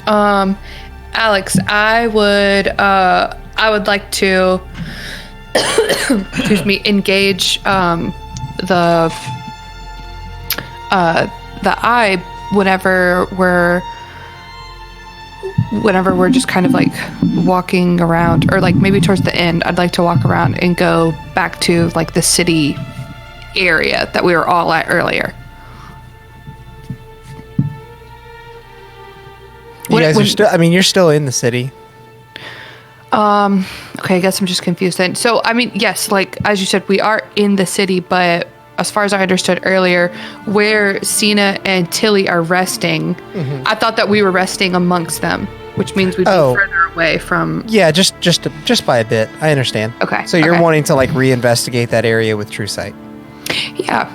Alex, I would like to, excuse me, engage the eye whenever we're just kind of like walking around, or like maybe towards the end. I'd like to walk around and go back to like the city area that we were all at earlier. You guys are still, you're still in the city. Okay, I guess I'm just confused then. So, yes, like, as you said, we are in the city, but as far as I understood earlier, where Sina and Tilly are resting, I thought that we were resting amongst them, which means we'd be further away from... Yeah, just by a bit. I understand. Okay. So you're wanting to, like, reinvestigate that area with True Sight? Yeah.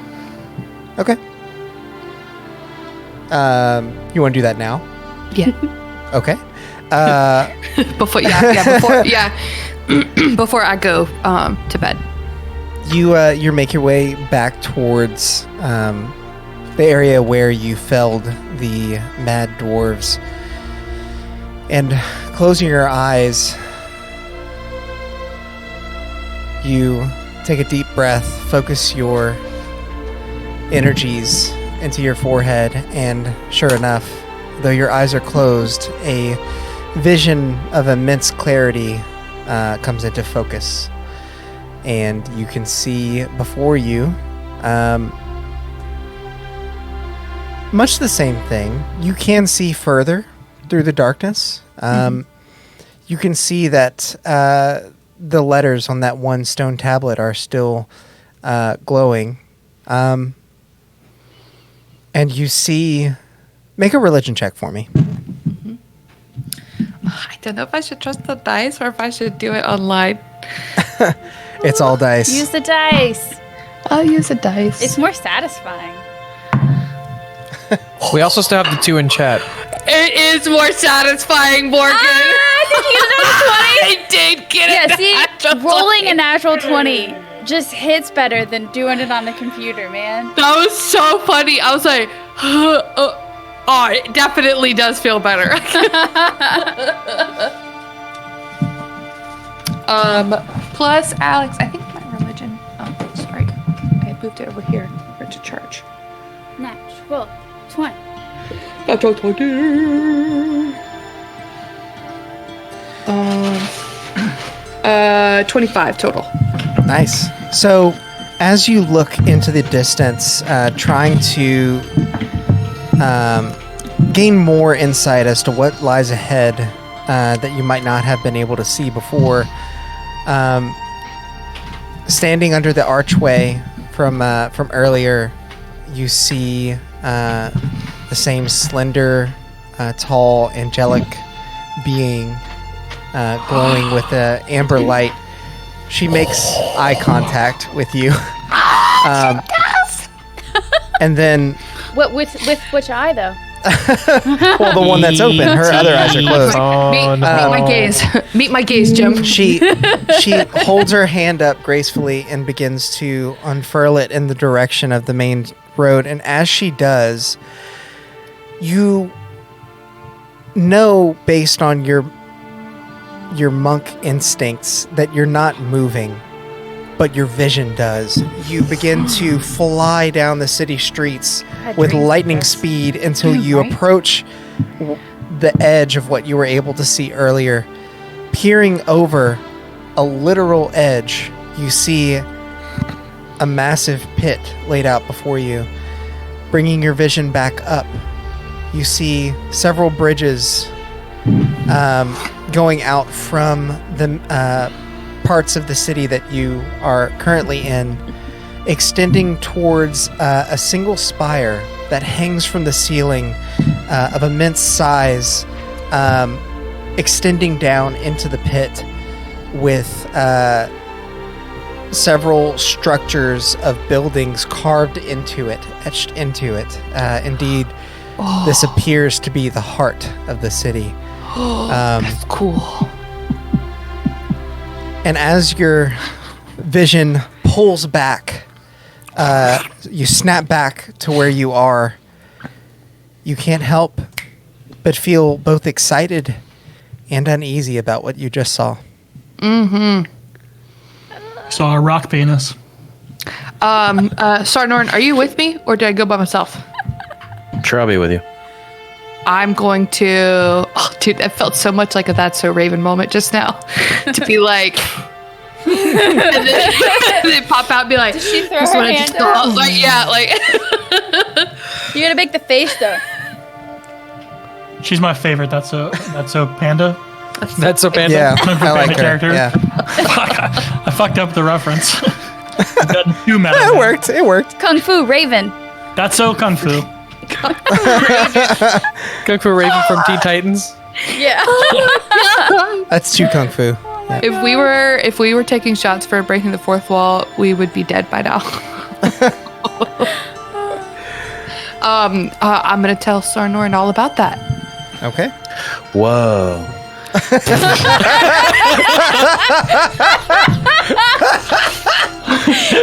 Okay. You want to do that now? Yeah. Okay. Before I go to bed. You make your way back towards the area where you felled the mad dwarves, and closing your eyes, you take a deep breath, focus your energies into your forehead, and sure enough, though your eyes are closed, a vision of immense clarity comes into focus. And you can see before you much the same thing. You can see further through the darkness. You can see that the letters on that one stone tablet are still glowing. And you see... Make a religion check for me. I don't know if I should trust the dice or if I should do it online. It's all dice. Use the dice. I'll use the dice. It's more satisfying. We also still have the 2 in chat. It is more satisfying, Morgan. I did get it. Yeah, see, rolling a natural 20 just hits better than doing it on the computer, man. That was so funny. I was like, oh, it definitely does feel better. Plus, Alex, I think my religion. Oh, sorry. I moved it over here to church. Natural 20. Natural 20. 25 total. Nice. So, as you look into the distance, trying to gain more insight as to what lies ahead that you might not have been able to see before, standing under the archway from earlier, you see the same slender, tall, angelic being glowing with the amber light. She makes eye contact with you. And then... What with which eye though? Well, the one that's open. Her other eyes are closed. Meet my gaze. Meet my gaze, Jim. She holds her hand up gracefully and begins to unfurl it in the direction of the main road. And as she does, you know, based on your monk instincts, that you're not moving, but your vision does. You begin to fly down the city streets with lightning speed until you approach the edge of what you were able to see earlier. Peering over a literal edge, you see a massive pit laid out before you. Bringing your vision back up, you see several bridges going out from the parts of the city that you are currently in, extending towards a single spire that hangs from the ceiling of immense size, extending down into the pit with several structures of buildings carved into it, etched into it. Indeed, this appears to be the heart of the city. That's cool. And as your vision pulls back, you snap back to where you are. You can't help but feel both excited and uneasy about what you just saw. Saw a rock penis. Sarnorn, are you with me, or did I go by myself? Sure, I'll be with you. I'm going to... Oh, dude, that felt so much like a That's So Raven moment just now. To be like... and then they pop out and be like... Did she throw "Just her wanna hand just up?" go," like, yeah, like... You gotta make the face though. She's my favorite. That's so panda. That's so panda. Yeah, My I like favorite her. character. Yeah, Fuck, I fucked up the reference. I've done too meta. it worked. It worked. Kung Fu Raven. That's so kung fu. Kung Fu Raven from Teen Titans. Yeah. That's too kung fu. Yeah. If we were taking shots for breaking the fourth wall, we would be dead by now. I'm gonna tell Sarnorn all about that. Okay. Whoa.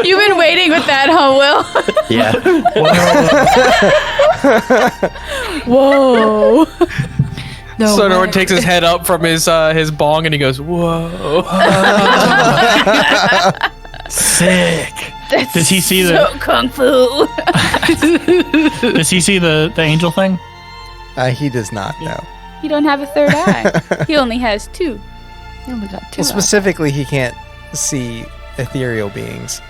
You've been waiting with that, huh, Will? Yeah. Whoa. No So way. Norman takes his head up from his bong and he goes, "Whoa!" Sick. That's Does he see so Kung Fu. Does he see the angel thing? He does not know. He don't have a third eye. He only has two. Oh my God, two Well, specifically, he can't see ethereal beings.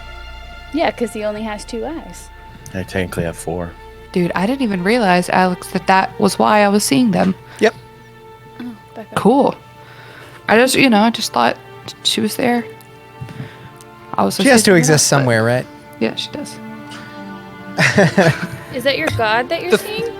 Yeah, because he only has two eyes. I technically have 4. Dude, I didn't even realize, Alex, that was why I was seeing them. Yep. Back up. Cool. I just thought she was there. I was. She has to exist somewhere, right? Yeah, she does. Is that your god that you're seeing?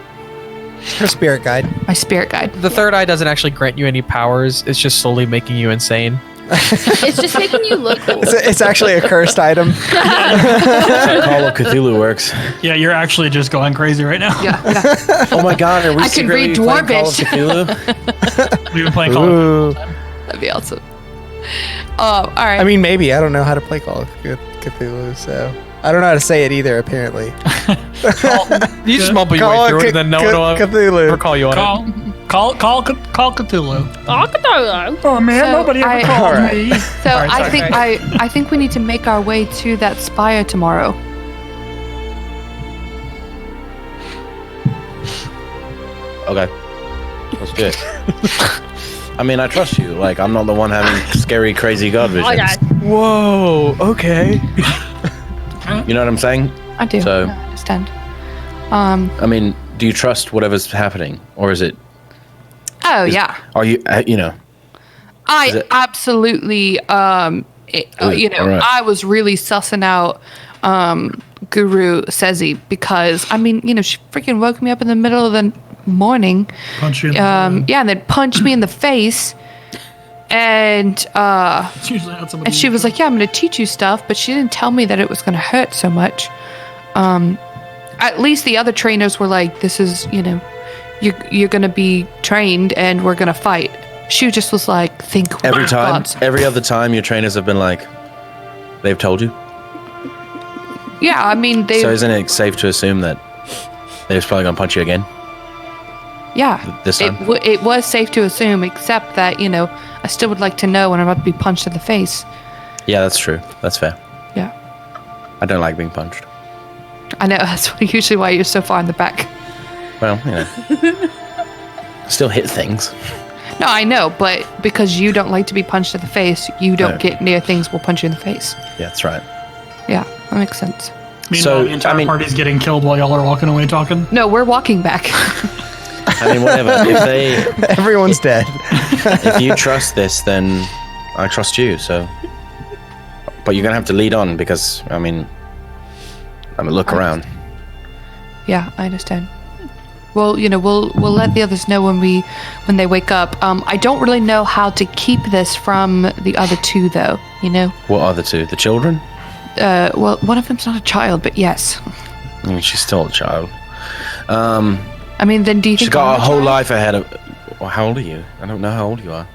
Her spirit guide. My spirit guide. The third eye doesn't actually grant you any powers. It's just slowly making you insane. It's just making you look cool. It's actually a cursed item. That's how Call of Cthulhu works. Yeah, you're actually just going crazy right now. Yeah. Oh my god, are we I can secretly read playing Call of Dwarvish. Cthulhu? We've been playing Call of Ooh. That'd be awesome. All right. I mean, maybe. I don't know how to play Call of Cthulhu, so... I don't know how to say it either, apparently. You just mumble your way through it, and then no one will Cthulhu. ever call you on Call Cthulhu. Oh man, So nobody ever I- called Alright. me. So Sorry, I sorry. think I think we need to make our way to that spire tomorrow. Okay. Let's do it. I mean, I trust you. Like, I'm not the one having scary, crazy god visions. it. Whoa. Okay. You know what I'm saying? I do. So- I understand. I mean, do you trust whatever's happening? Or is it... Oh yeah. Are you, Is I it- absolutely, Ooh, alright. I was really sussing out Guru Sezi because, I mean, she freaking woke me up in the middle of the morning. Punch you in the Yeah, and then punched me in the face. And It's usually not somebody. and she was like, yeah, I'm going to teach you stuff, but she didn't tell me that it was going to hurt so much. At least the other trainers were like, this is, you're going to be trained and we're going to fight. She just was like, think every with time, gods. every other time your trainers have been like, they've told you? Yeah, I mean, they, So isn't it safe to assume that they're probably going to punch you again? yeah, this time? it was safe to assume, except that, I still would like to know when I'm about to be punched in the face. Yeah, that's true. That's fair. Yeah. I don't like being punched. I know, that's usually why you're so far in the back. Well, still hit things. No, I know, but because you don't like to be punched in the face, you don't No. get near things will punch you in the face. Yeah, that's right. Yeah, that makes sense. Meanwhile, So, the entire I mean- party's getting killed while y'all are walking away talking. No, we're walking back. I mean, whatever. Everyone's dead. If you trust this, then I trust you. So, but you're gonna have to lead on because I mean, look around. Yeah, I understand. Well, we'll let the others know when they wake up. I don't really know how to keep this from the other two, though. What are the two? The children? Well, one of them's not a child, but yes. I mean, she's still a child. I mean, then do you think She's got I'm a whole child? life ahead of. Well, how old are you? I don't know how old you are.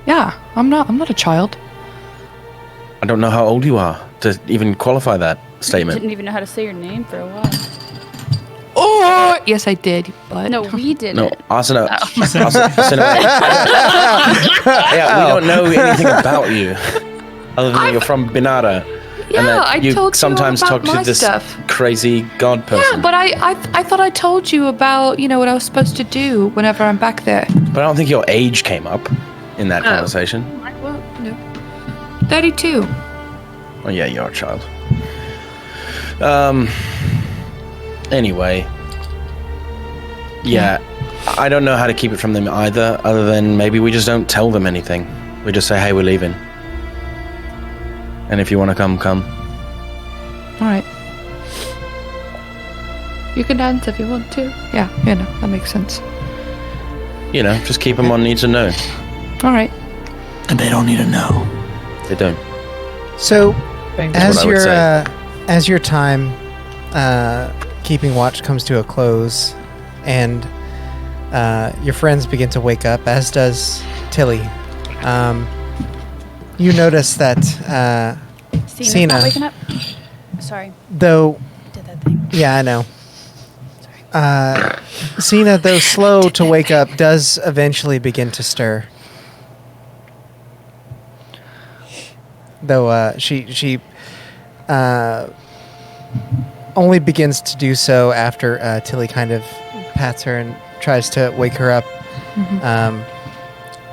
Yeah, I'm not a child. I don't know how old you are to even qualify that statement. Didn't even know how to say your name for a while. Yes, I did, but No, we didn't. No, Asuna. Yeah, we don't know anything about you, other than you're from Binara, Yeah, and that I you told you sometimes about talk to my this stuff. crazy god person. Yeah, but I thought I told you about, what I was supposed to do whenever I'm back there. But I don't think your age came up in that conversation. Well, no. 32. Oh yeah, you're a child. Anyway. Yeah, I don't know how to keep it from them either, other than maybe we just don't tell them anything. We just say, hey, we're leaving. And if you want to come, come. All right. You can dance if you want to. Yeah, that makes sense. Just keep them on need to know. All right. And they don't need to know. They don't. So, That's what I would as your time keeping watch comes to a close, and your friends begin to wake up, as does Tilly. You notice that Sina's Sina, not waking up. Sorry, though, did that thing. yeah, I know. Sina, though slow to wake up, does eventually begin to stir. Though she only begins to do so after Tilly kind of pats her and tries to wake her up,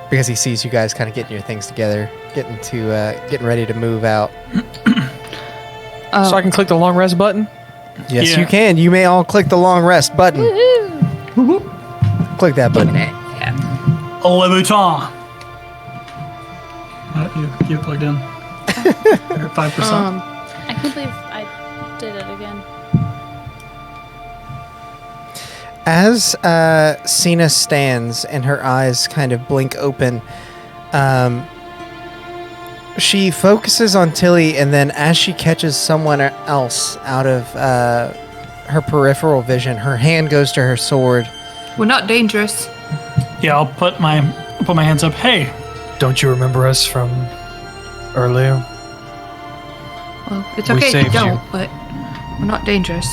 because he sees you guys kind of getting your things together, getting ready to move out. So I can click the long rest button? Yes, Yeah. you can. You may all click the long rest button. Click that button. Le Bouton. You plugged in. You're at 5%. I can't believe I did it again. As Sina stands and her eyes kind of blink open, she focuses on Tilly, and then as she catches someone else out of her peripheral vision, her hand goes to her sword. We're not dangerous. Yeah, I'll put my hands up. Hey, Don't you remember us from earlier? Well, it's We okay if you saved you. don't, but we're not dangerous.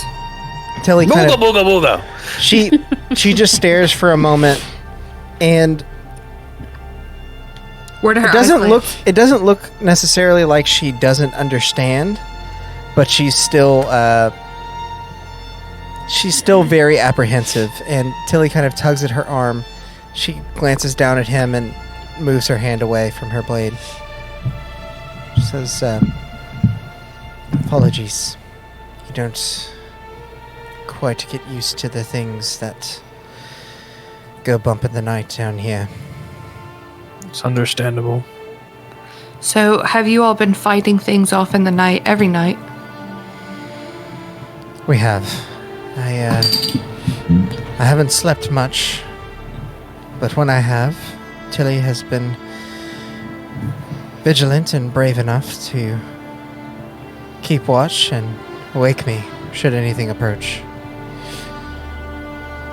Tilly kind Booga, of, booga, booga. she just stares for a moment, and Where do her it doesn't look necessarily like she doesn't understand, but she's still very apprehensive. And Tilly kind of tugs at her arm. She glances down at him and moves her hand away from her blade. She says, apologies. You don't quite get used to the things that go bump in the night down here. It's understandable. So, have you all been fighting things off in the night, every night? We have. I haven't slept much, but when I have, Tilly has been vigilant and brave enough to keep watch and wake me should anything approach.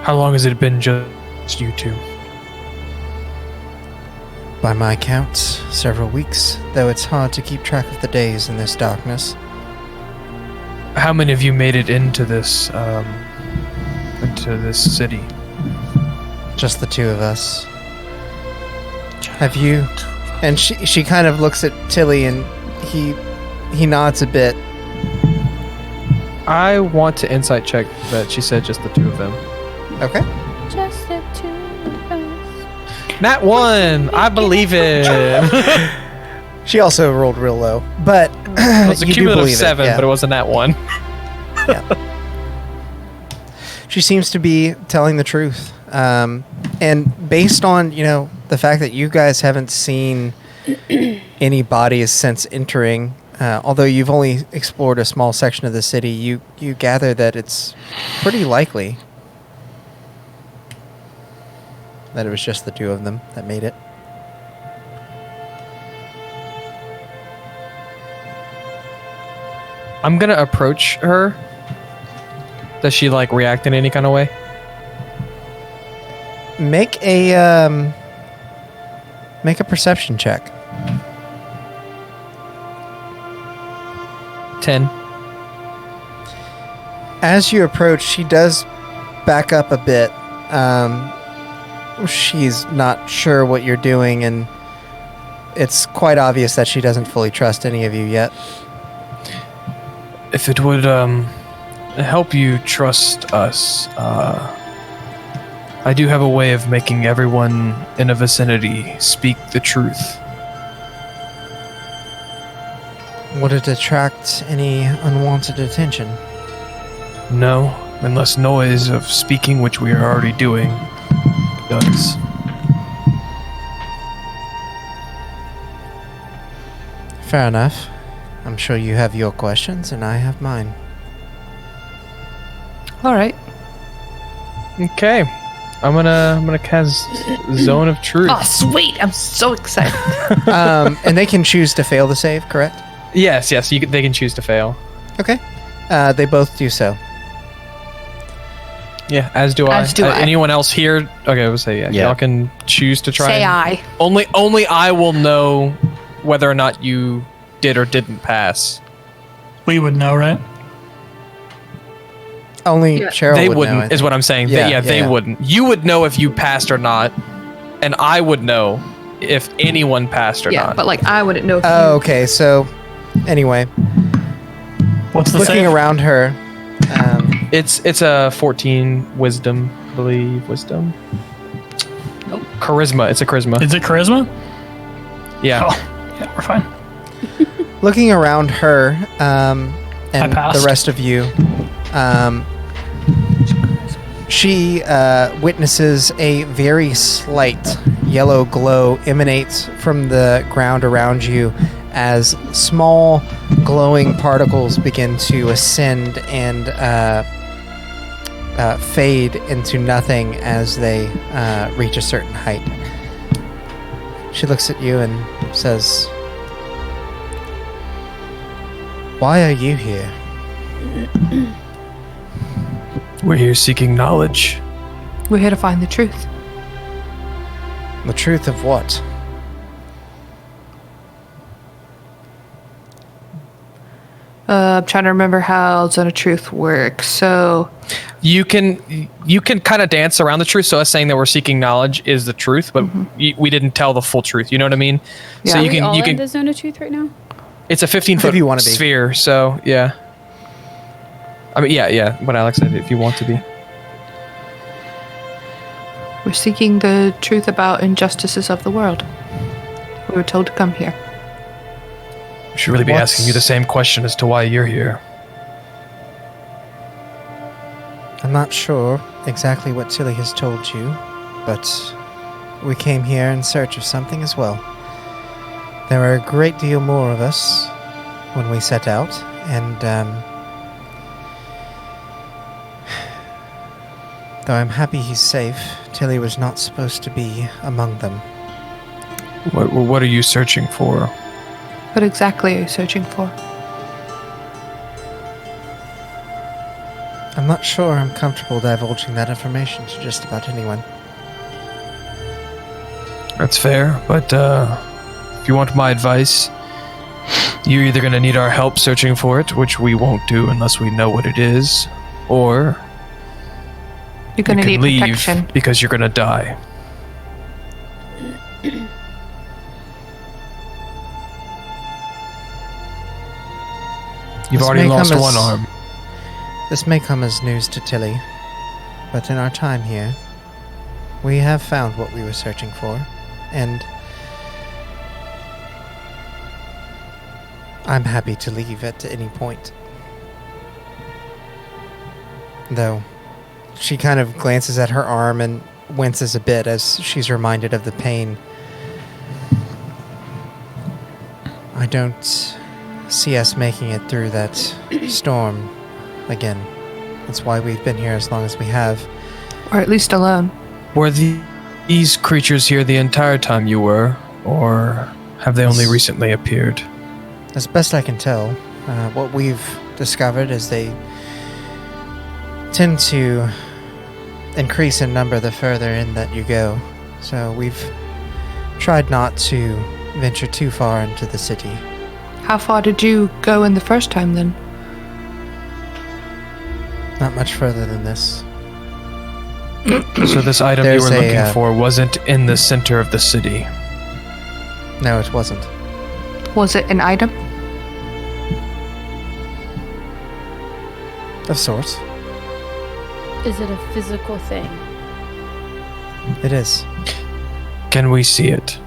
How long has it been just you two? By my count, several weeks, though it's hard to keep track of the days in this darkness. How many of you made it into this city? Just the two of us. Have you? And she kind of looks at Tilly, and he nods a bit. I want to insight check that she said just the two of them. Okay. Just the two of us. Nat 1! I believe it! She also rolled real low, but It was a you do cumulative believe 7, yeah. but it wasn't Nat 1. She seems to be telling the truth. And based on, the fact that you guys haven't seen any bodies since entering, although you've only explored a small section of the city, you gather that it's pretty likely that it was just the two of them that made it. I'm gonna approach her. Does she react in any kind of way? Make a perception check. 10. As you approach, she does back up a bit. She's not sure what you're doing, and it's quite obvious that she doesn't fully trust any of you yet. If it would help you trust us, I do have a way of making everyone in a vicinity speak the truth. Would it attract any unwanted attention? No, unless noise of speaking, which we are already doing, does. Fair enough. I'm sure you have your questions, and I have mine. All right. Okay, I'm gonna cast Zone of Truth. Oh, sweet! I'm so excited. And they can choose to fail the save, correct? Yes, they can choose to fail. Okay. They both do so. Yeah, as do I. As do I. Anyone else here? Okay, we'll say yeah. Y'all can choose to try. Say and- I. Only I will know whether or not you did or didn't pass. We would know, right? Only Yeah. Cheryl They would know, I wouldn't, is think. what I'm saying. Yeah, They yeah. wouldn't. You would know if you passed or not, and I would know if anyone passed or Yeah, not. but like I wouldn't know. If Oh, okay. So, anyway, What's the looking save? around her, It's a 14 wisdom, I believe. Wisdom? Nope. Charisma. It's a charisma. Is it charisma? Yeah. Oh, yeah, we're fine. looking around her, and passed. the rest of you, she witnesses a very slight yellow glow emanate from the ground around you as small glowing particles begin to ascend and fade into nothing as they reach a certain height. She looks at you and says, "Why are you here?" We're here seeking knowledge. We're here to find the truth. The truth of what? I'm trying to remember how Zone of Truth works. So, You can kind of dance around the truth. So us saying that we're seeking knowledge is the truth, but we didn't tell the full truth. You know what I mean? Yeah. So Are you we can all you in can. the zone of truth right now? It's a 15-foot If you wanna be. sphere. So yeah. I mean, yeah. What Alex said, if you want to be. we're seeking the truth about injustices of the world. We were told to come here. We should really be asking you the same question as to why you're here. I'm not sure exactly what Tilly has told you, but we came here in search of something as well. There are a great deal more of us when we set out, and though I'm happy he's safe, Tilly was not supposed to be among them. What are you searching for? What exactly are you searching for? I'm not sure I'm comfortable divulging that information to just about anyone. That's fair, but if you want my advice, you're either going to need our help searching for it, which we won't do unless we know what it is, or You're going you to can need leave protection. because you're going to die. You've This already may lost come one as- arm. This may come as news to Tilly, but in our time here, we have found what we were searching for, and I'm happy to leave at any point. Though, she kind of glances at her arm and winces a bit as she's reminded of the pain. I don't see us making it through that storm again. That's why we've been here as long as we have. Or at least alone. Were these creatures here the entire time you were, or have they only recently appeared? As best I can tell, what we've discovered is they tend to increase in number the further in that you go. So we've tried not to venture too far into the city. How far did you go in the first time then? Not much further than this. So this item you There's were looking a, for wasn't in the center of the city. No, it wasn't. Was it an item? Of sorts. Is it a physical thing? It is. Can we see it?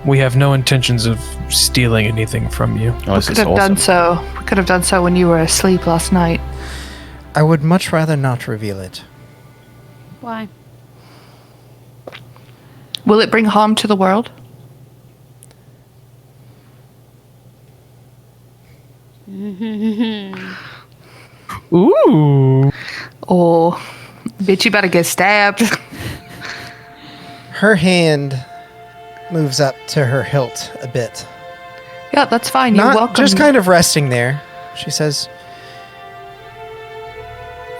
We have no intentions of stealing anything from you. Oh, We this could is have awesome. done so. We could have done so when you were asleep last night. I would much rather not reveal it. Why? Will it bring harm to the world? Ooh. Oh, bitch, you better get stabbed. Her hand moves up to her hilt a bit. Yeah, that's fine. You're Not welcome. just kind of resting there. She says,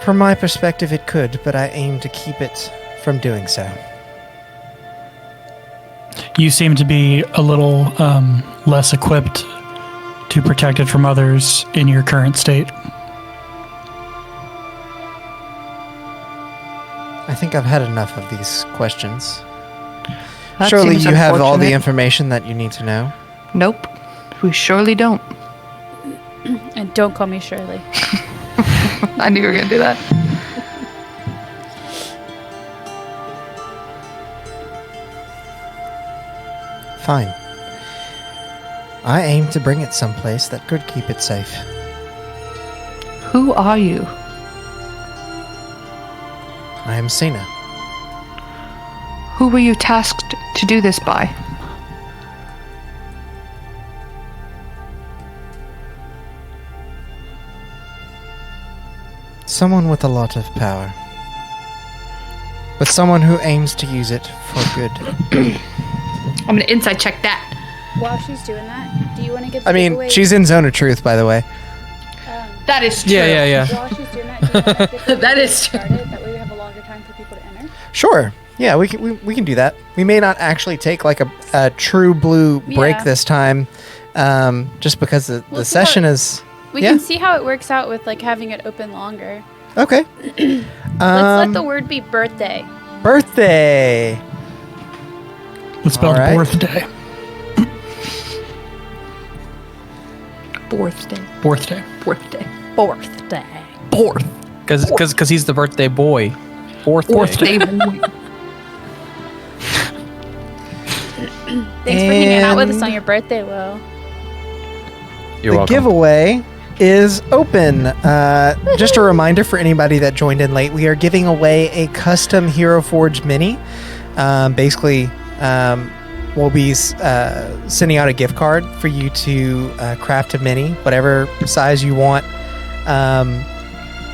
"From my perspective, it could, but I aim to keep it from doing so." You seem to be a little less equipped to protect it from others in your current state. I think I've had enough of these questions. That Surely seems you have all the unfortunate. information that you need to know. Nope. We surely don't. And don't call me Shirley. I knew you were going to do that. Fine. I aim to bring it someplace that could keep it safe. Who are you? I am Sina. Who were you tasked to do this by? Someone with a lot of power. But someone who aims to use it for good. I'm going to inside check that. While she's doing that, do you want to get the I mean, giveaway? she's in Zone of Truth, by the way. That is true. Yeah. While she's doing that, do you want to get the That is started? That way we have a longer time for people to enter. Sure. Yeah, we can do that. We may not actually take like a true blue break Yeah. this time, just because the We'll see session how- is We Yeah. can see how it works out with like having it open longer. okay. Let's let the word be birthday. Birthday. It's spelled All right. birthday. Birthday. Birthday. Birthday. Birthday. Birth. Because he's the birthday boy. Birthday. Thanks for hanging out with us And- on your birthday, Will. You're The welcome. giveaway is open. Just a reminder for anybody that joined in late, we are giving away a custom Hero Forge mini. Basically, we'll be sending out a gift card for you to craft a mini, whatever size you want,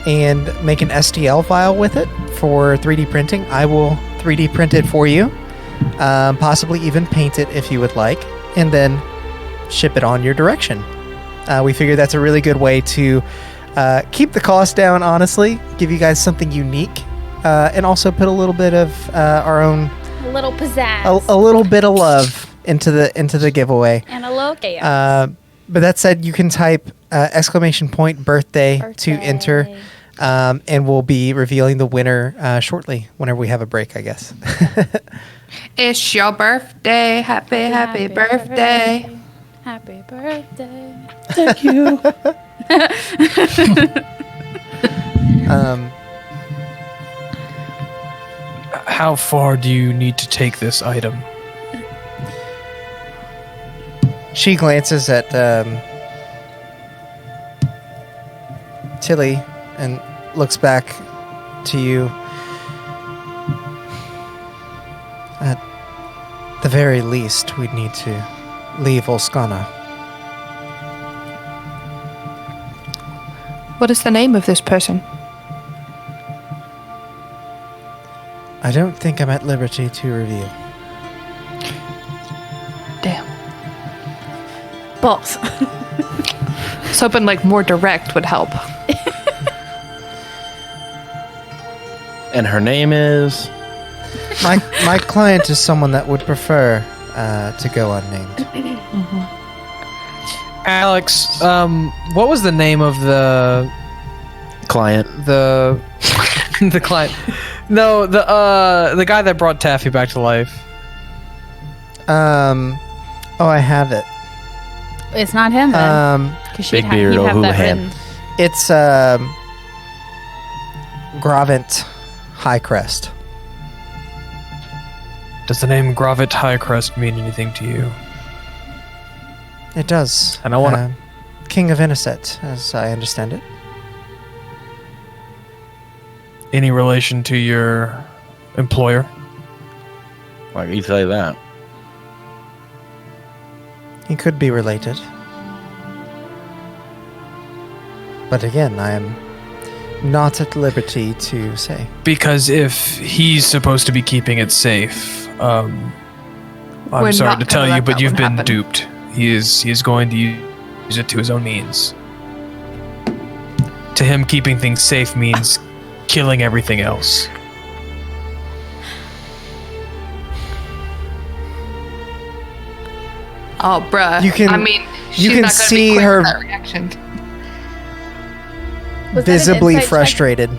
and make an STL file with it for 3D printing. I will 3D print it for you, possibly even paint it if you would like, and then ship it on your direction. We figure that's a really good way to keep the cost down, honestly, give you guys something unique, and also put a little bit of our own, A little pizzazz. a little bit of love into the giveaway. And a little chaos. But that said, you can type !birthday to enter, and we'll be revealing the winner shortly, whenever we have a break, I guess. It's your birthday. Happy birthday. Happy birthday. Thank you. How far do you need to take this item? She glances at Tilly and looks back to you. At the very least, we'd need to leave Volskana. What is the name of this person? I don't think I'm at liberty to reveal. Damn. Balls. I was hoping like more direct would help. And her name is. My client is someone that would prefer to go unnamed. Alex, what was the name of the Client. The client. No, the guy that brought Taffy back to life. Oh, I have it. It's not him then. Because Big beard he'd or have that Houlihan. written. It's Gravant Highcrest. Does the name Gravit Highcrest mean anything to you? It does. And I wanna- King of Inniset, as I understand it. Any relation to your employer? Like you say that. He could be related. But again, I am not at liberty to say. Because if he's supposed to be keeping it safe, I'm We're sorry not to gonna tell you, let but that you've one been happen. duped. He is going to use it to his own means. To him, keeping things safe means killing everything else. Oh, bruh. You can- I mean, you she's can not gonna see be quick her- with that reaction. Was that an Visibly insight check? frustrated.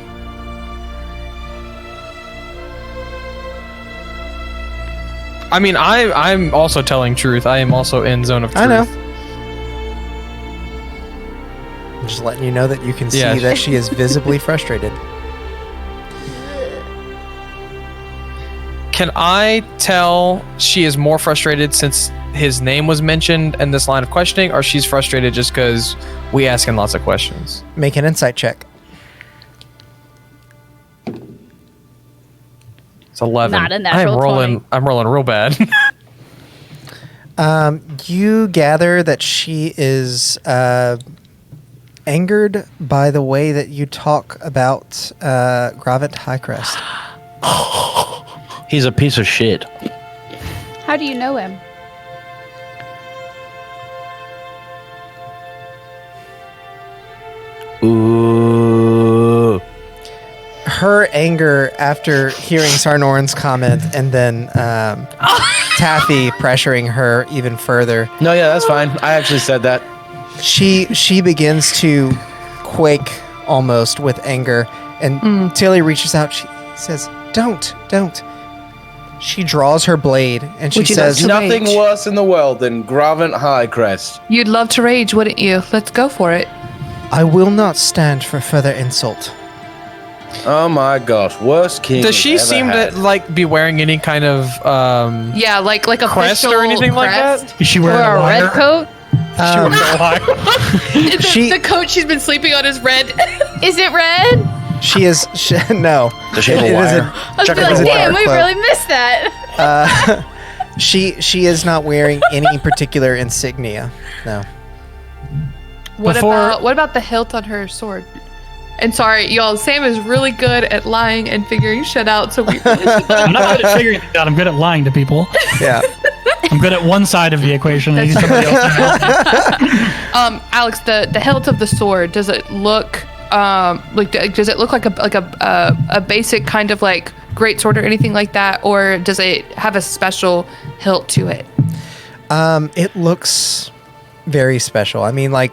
I mean, I'm also telling truth. I am also in zone of truth. I know. I'm just letting you know that you can see Yeah. that she is visibly frustrated. Can I tell she is more frustrated since his name was mentioned in this line of questioning, or she's frustrated just because we asking lots of questions? Make an insight check. It's 11. Not a natural I'm rolling. 20. I'm rolling real bad. You gather that she is angered by the way that you talk about Gravant Highcrest. He's a piece of shit. How do you know him? Ooh. Her anger after hearing Sarnoran's comment and then Taffy pressuring her even further, No, yeah, that's fine. I actually said that. she begins to quake almost with anger, and Tilly reaches out. She says, don't. She draws her blade and she Would you like says, to Nothing rage? worse in the world than Gravant Highcrest. You'd love to rage, wouldn't you? Let's go for it. I will not stand for further insult. Oh my gosh, worst king. Does she we've ever seem had. to like be wearing any kind of Yeah, like a crest or official anything like crest. that? Is she Or wearing a red wire? coat? Is she wearing a wire? The coat she's been sleeping on is red. Is it red? She is no. Does she have a It wire? isn't. I was Check like, her a damn, wire we cloak. really missed that. She is not wearing any particular insignia. No. What Before- about the hilt on her sword? And sorry, y'all, Sam is really good at lying and figuring shit out, so we really should I'm not good at figuring things out. I'm good at lying to people. Yeah. I'm good at one side of the equation. I need somebody else to help. Alex, the hilt of the sword, does it look does it look like a basic kind of like great sword or anything like that, or does it have a special hilt to it? It looks very special. I mean, like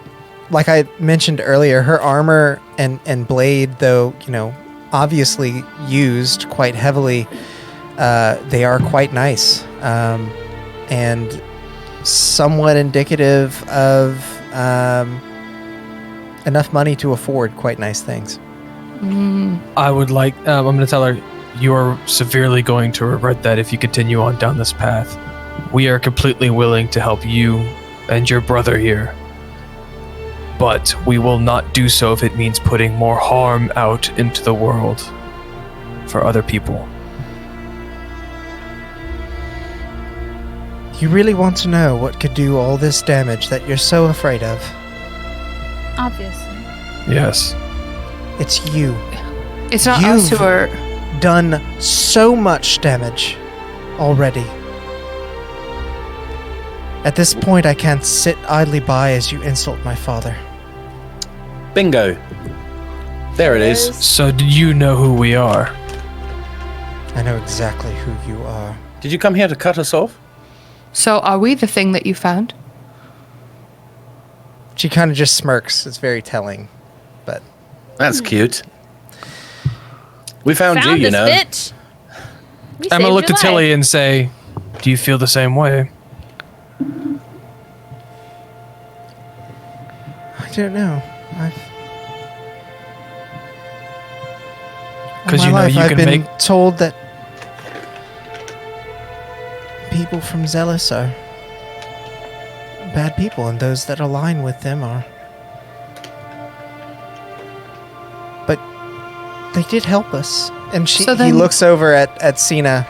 I mentioned earlier, her armor and blade, though, obviously used quite heavily, they are quite nice. And somewhat indicative of enough money to afford quite nice things. I would like. I'm going to tell her you are severely going to regret that if you continue on down this path. We are completely willing to help you and your brother here, but we will not do so if it means putting more harm out into the world for other people. You really want to know what could do all this damage that you're so afraid of? Obviously. Yes. It's you. It's not us You've- who are. Done so much damage already. At this point, I can't sit idly by as you insult my father. Bingo. There it is. So do you know who we are? I know exactly who you are. Did you come here to cut us off? So are we the thing that you found? She kind of just smirks. It's very telling. But That's cute. We found you, Found you us, know. bitch. We Emma saved looked your at Tilly life. and say, "Do you feel the same way?" I don't know. Because All you my know life you I've can been make. told that people from Zheles are bad people, and those that align with them are. But they did help us. And So he then- looks over at Sina,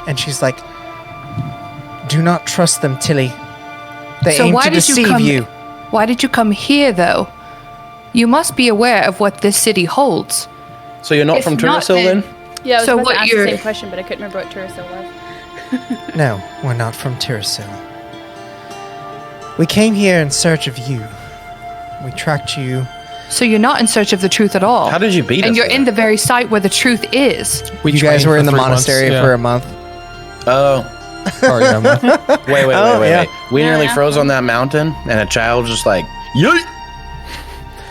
and she's like, "Do not trust them, Tilly. They So aim why to did you deceive come? you." Why did you come here, though? You must be aware of what this city holds. So you're not If from not, Turasil then? Yeah, I was So about what to ask you're- the same question, but I couldn't remember what Turasil was. No, we're not from Tirasil. We came here in search of you. We tracked you. So you're not in search of the truth at all. How did you beat us? And you're in there? the very site where the truth is. We You guys trained were for in the 3 months, monastery yeah. for a month. Oh, Or, yeah, man. wait, Oh, yeah. wait. We Yeah, nearly yeah. froze on that mountain, and a child just like, yeet!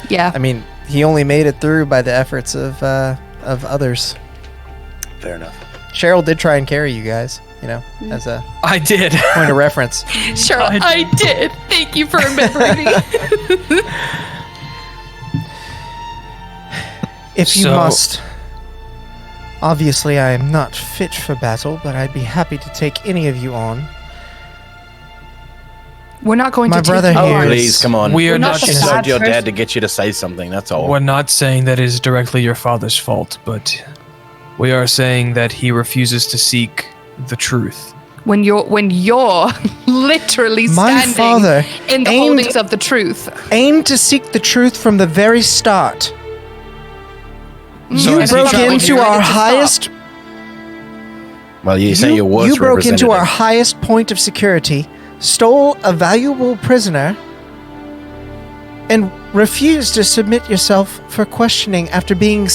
Yeah. I mean, he only made it through by the efforts of others. Fair enough. Cheryl did try and carry you guys, as a I did. point of reference. Sure, I did. Thank you for remembering me. If you So- must. Obviously, I am not fit for battle, but I'd be happy to take any of you on. We're not going My to brother take you here on. is- Please, come on. We are We're not not. the She bad subbed your person. dad to get you to say something, that's all. We're not saying that it is directly your father's fault, but we are saying that he refuses to seek the truth. When you're literally My standing father in the aimed- holdings of the truth. Aim to seek the truth from the very start. So You is he broke trying to into get our it to stop? highest. Well, you say your worst You broke into our representative. highest point of security, stole a valuable prisoner, and refused to submit yourself for questioning after being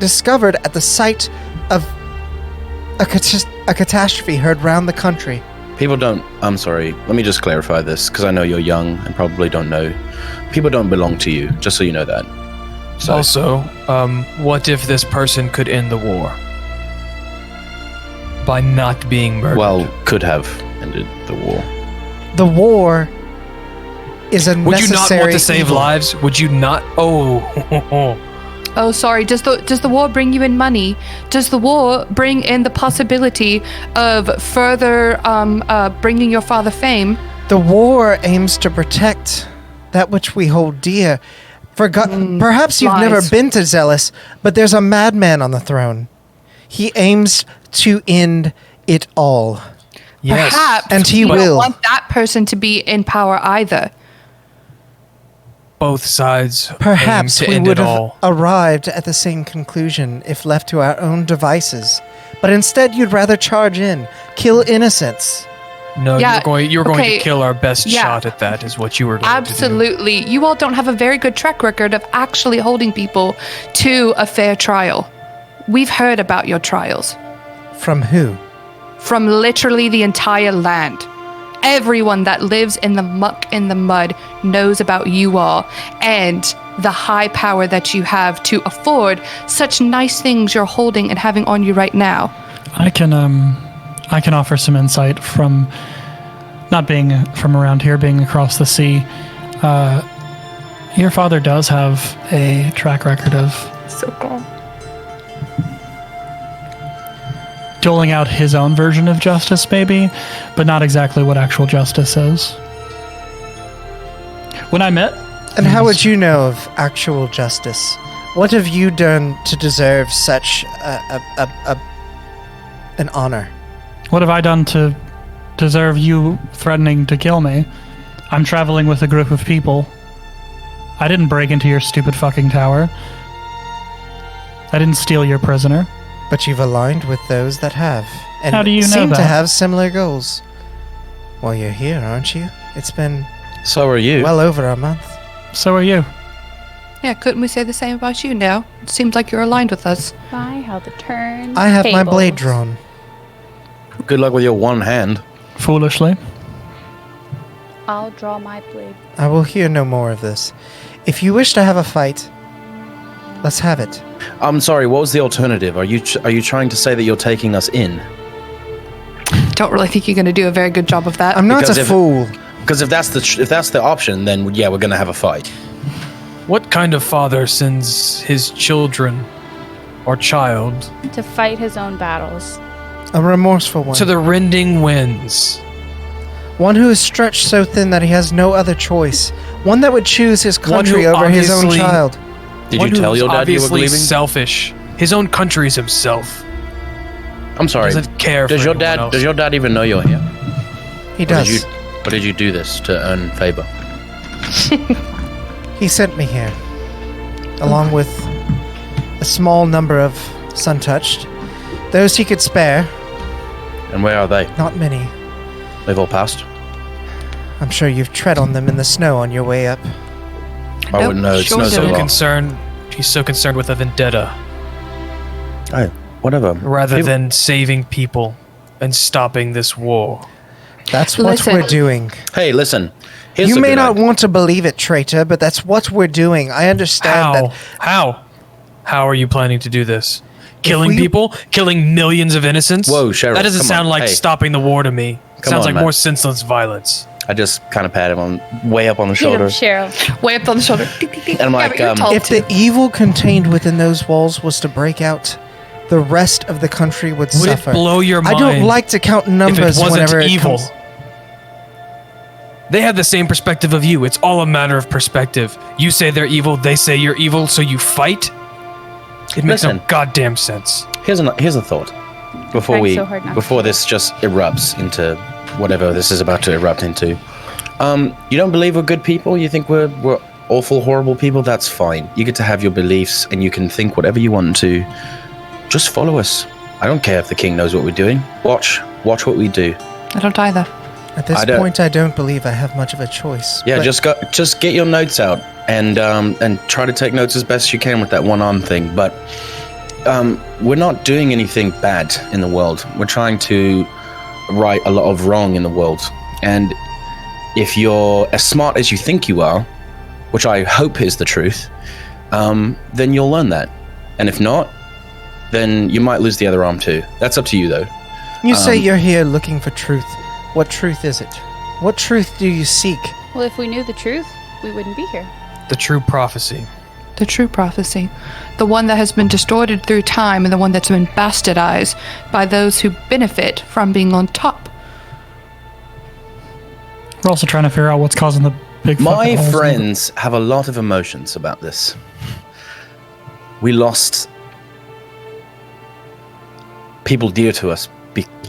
discovered at the site of a catastrophe heard round the country. People don't. I'm sorry. Let me just clarify this because I know you're young and probably don't know. People don't belong to you, just so you know that. So, Also, what if this person could end the war by not being murdered? well, could have ended the war. The war is a would you not necessary want to save evil. lives? Would you not? Oh, Oh, sorry. Does the war bring you in money? Does the war bring in the possibility of further bringing your father fame? The war aims to protect that which we hold dear. Perhaps you've never lies. been to Zheles, but there's a madman on the throne. He aims to end it all. yes. Perhaps And he we will. don't want that person to be in power either. Both sides Perhaps aim to we end would it have all. arrived at the same conclusion if left to our own devices. But instead, you'd rather charge in, kill innocents. No, Yeah, you're going okay, to kill our best yeah. shot at that. Is what you were going to do. Absolutely. You all don't have a very good track record of actually holding people to a fair trial. We've heard about your trials From who? from literally the entire land. Everyone that lives in the muck, in the mud, knows about you all and the high power that you have to afford such nice things you're holding and having on you right now. I can offer some insight from not being from around here, being across the sea. Your father does have a track record of So calm. doling out his own version of justice, maybe, but not exactly what actual justice is. When I met, And how would you know of actual justice? What have you done to deserve such an honor? what have I done to deserve you threatening to kill me? I'm traveling with a group of people. I didn't break into your stupid fucking tower. I didn't steal your prisoner. But you've aligned with those that have, and How do you know seem to that? have similar goals. Well, you're here, aren't you? It's been So are you. well over a month. So are you. Yeah, couldn't we say the same about you now? It seems like you're aligned with us. By how the turn. I have my blade drawn. Good luck with your one hand. Foolishly. I'll draw my blade. I will hear no more of this. If you wish to have a fight, Let's have it. I'm sorry, what was the alternative? Are you trying to say that you're taking us in? Don't really think you're going to do a very good job of that. I'm not a fool. Because if that's the option, then yeah, we're going to have a fight. What kind of father sends his children or child To fight his own battles. A remorseful one. to the rending winds? One who is stretched so thin that he has no other choice. One that would choose his One country who over his own obviously- child. Did One you tell who's your dad you were obviously leaving? selfish. His own country's himself. I'm sorry. Doesn't care Does for your anyone dad? else. Does your dad even know you're here? He Or does. did you do this to earn favor? He sent me here, along with a small number of Sun-Touched. Those he could spare, And where are they? not many. They've all passed. I'm sure you've tread on them in the snow on your way up. I wouldn't know. It sure snows a didn't. lot. He's so concerned with a vendetta Oh, whatever. rather than saving people and stopping this war. That's what Listen. we're doing. Hey, listen. Here's You a may good not idea. want to believe it, traitor, but that's what we're doing. I understand that. How are you planning to do this? Killing we- people? Killing millions of innocents? Whoa, Cheryl, That doesn't come sound on, like hey. stopping the war to me. Come Sounds on, like man. more senseless violence. I just kind of pat him on way up on the Get him, shoulder, Cheryl. Way up on the shoulder. and I'm like, If the evil contained within those walls was to break out, the rest of the country would Would suffer. it blow your mind? I don't like to count if it numbers wasn't whenever evil. it comes. They have the same perspective of you. It's all a matter of perspective. You say they're evil, they say you're evil, so you fight? It makes no Listen. goddamn sense. here's a thought. Trying so hard not Before this just erupts into whatever this is about to erupt into. You don't believe we're good people? You think we're awful, horrible people? That's fine. You get to have your beliefs, and you can think whatever you want to. Just follow us. I don't care if the king knows what we're doing. Watch what we do. I don't either. At this I don't- point, I don't believe I have much of a choice. Yeah, but just get your notes out and try to take notes as best you can with that one arm thing. But we're not doing anything bad in the world. We're trying to right a lot of wrong in the world. And if you're as smart as you think you are, which I hope is the truth, then you'll learn that. And if not, then you might lose the other arm too. That's up to you, though. You say you're here looking for truth. What truth is it? What truth do you seek? Well, if we knew the truth, we wouldn't be here. The true prophecy. The true prophecy. The one that has been distorted through time and the one that's been bastardized by those who benefit from being on top. We're also trying to figure out what's causing the big My fucking holes in the- friends have a lot of emotions about this. We lost people dear to us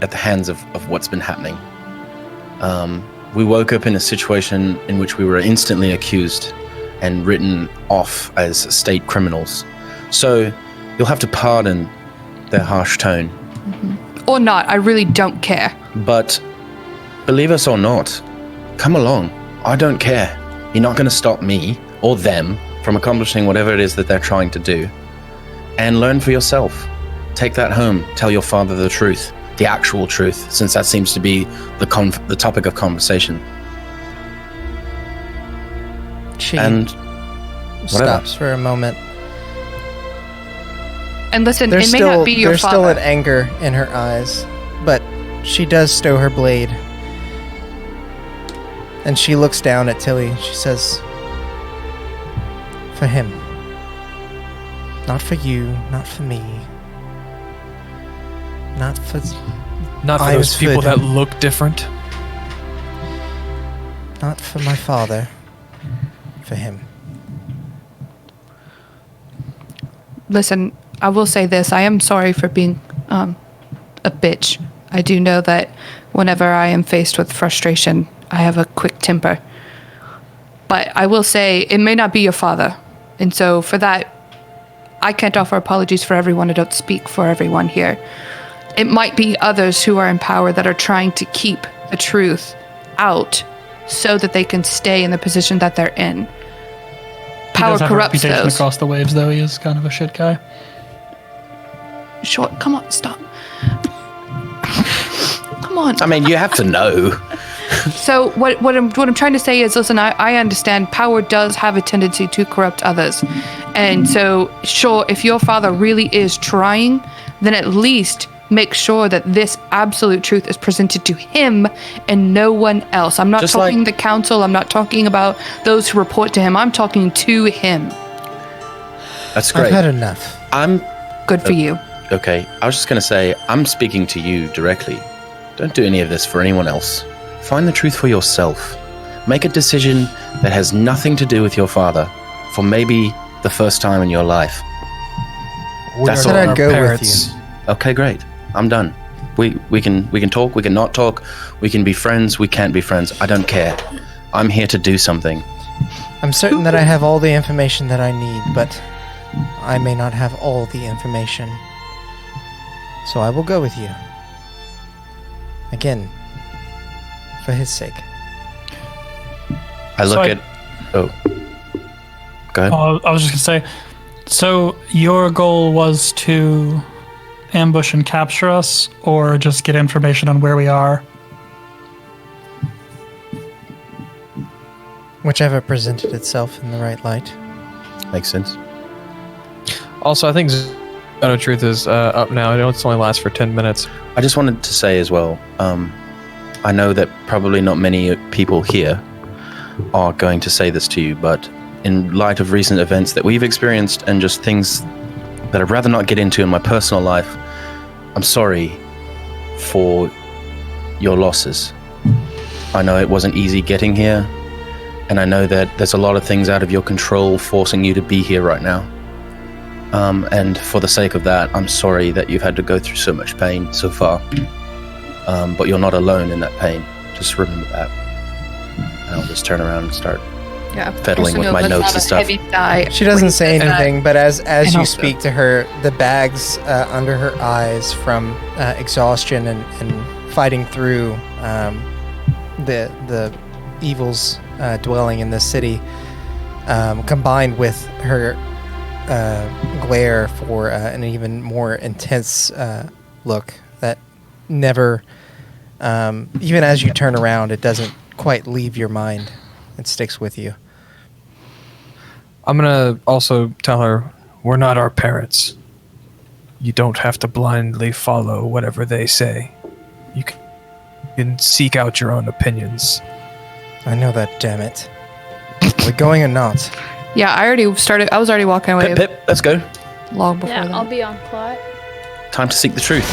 at the hands of what's been happening. We woke up in a situation in which we were instantly accused and written off as state criminals. So you'll have to pardon their harsh tone. Or not, I really don't care. But believe us or not, come along. I don't care. You're not going to stop me or them from accomplishing whatever it is that they're trying to do. And learn for yourself. Take that home. Tell your father the truth, the actual truth, since that seems to be the topic of conversation. She And stops for a moment. And listen, There's it may still not be your there's father. still an anger in her eyes, but she does stow her blade. And she looks down at Tilly. She says, "For him. Not for you, not for me. Not for Not for I those was people food. that look different. not for my father. For him." Listen, I will say this. I am sorry for being a bitch. I do know that whenever I am faced with frustration, I have a quick temper. But I will say it may not be your father. And so for that, I can't offer apologies for everyone. I don't speak for everyone here. It might be others who are in power that are trying to keep the truth out so that they can stay in the position that they're in. He Power does have a corrupts reputation those. across the waves, though. He is kind of a shit guy. Short, come on, stop. Come on. I mean, you have to know. So what I'm trying to say is, listen, I understand power does have a tendency to corrupt others, and so sure, if your father really is trying, then at least make sure that this absolute truth is presented to him and no one else. I'm not Just talking the council. I'm not talking about those who report to him. I'm talking to him. That's great. I've had enough. I'm Good for you. okay. I was just going to say, I'm speaking to you directly. Don't do any of this for anyone else. Find the truth for yourself. Make a decision that has nothing to do with your father for maybe the first time in your life. That's Said all. I'd go with Parents. you. Okay, great. I'm done. We can talk, we can not talk, we can be friends, we can't be friends. I don't care. I'm here to do something. I'm certain that I have all the information that I need, but I may not have all the information. So I will go with you. Again, for his sake. I look So at oh. Go ahead. I was just going to say, so your goal was to ambush and capture us, or just get information on where we are? Whichever presented itself in the right light. Makes sense. Also, I think Zone of Truth is up now. I know it's only lasts for 10 minutes. I just wanted to say as well, I know that probably not many people here are going to say this to you, but in light of recent events that we've experienced and just things that I'd rather not get into in my personal life, I'm sorry for your losses. I know it wasn't easy getting here, and I know that there's a lot of things out of your control forcing you to be here right now. And for the sake of that, I'm sorry that you've had to go through so much pain so far. But you're not alone in that pain. Just remember that. And I'll just turn around and start Yeah, fiddling with my notes and stuff. She doesn't say anything, but as you also- speak to her, the bags under her eyes from exhaustion and fighting through the evils dwelling in this city, combined with her glare for an even more intense look that never, even as you turn around, it doesn't quite leave your mind. It sticks with you. I'm going to also tell her, we're not our parents. You don't have to blindly follow whatever they say. You can seek out your own opinions. I know that, damn it. Are we going or not? Yeah, I was already walking away Pip, let's go. long before Yeah, that. I'll be on plot. Time to seek the truth.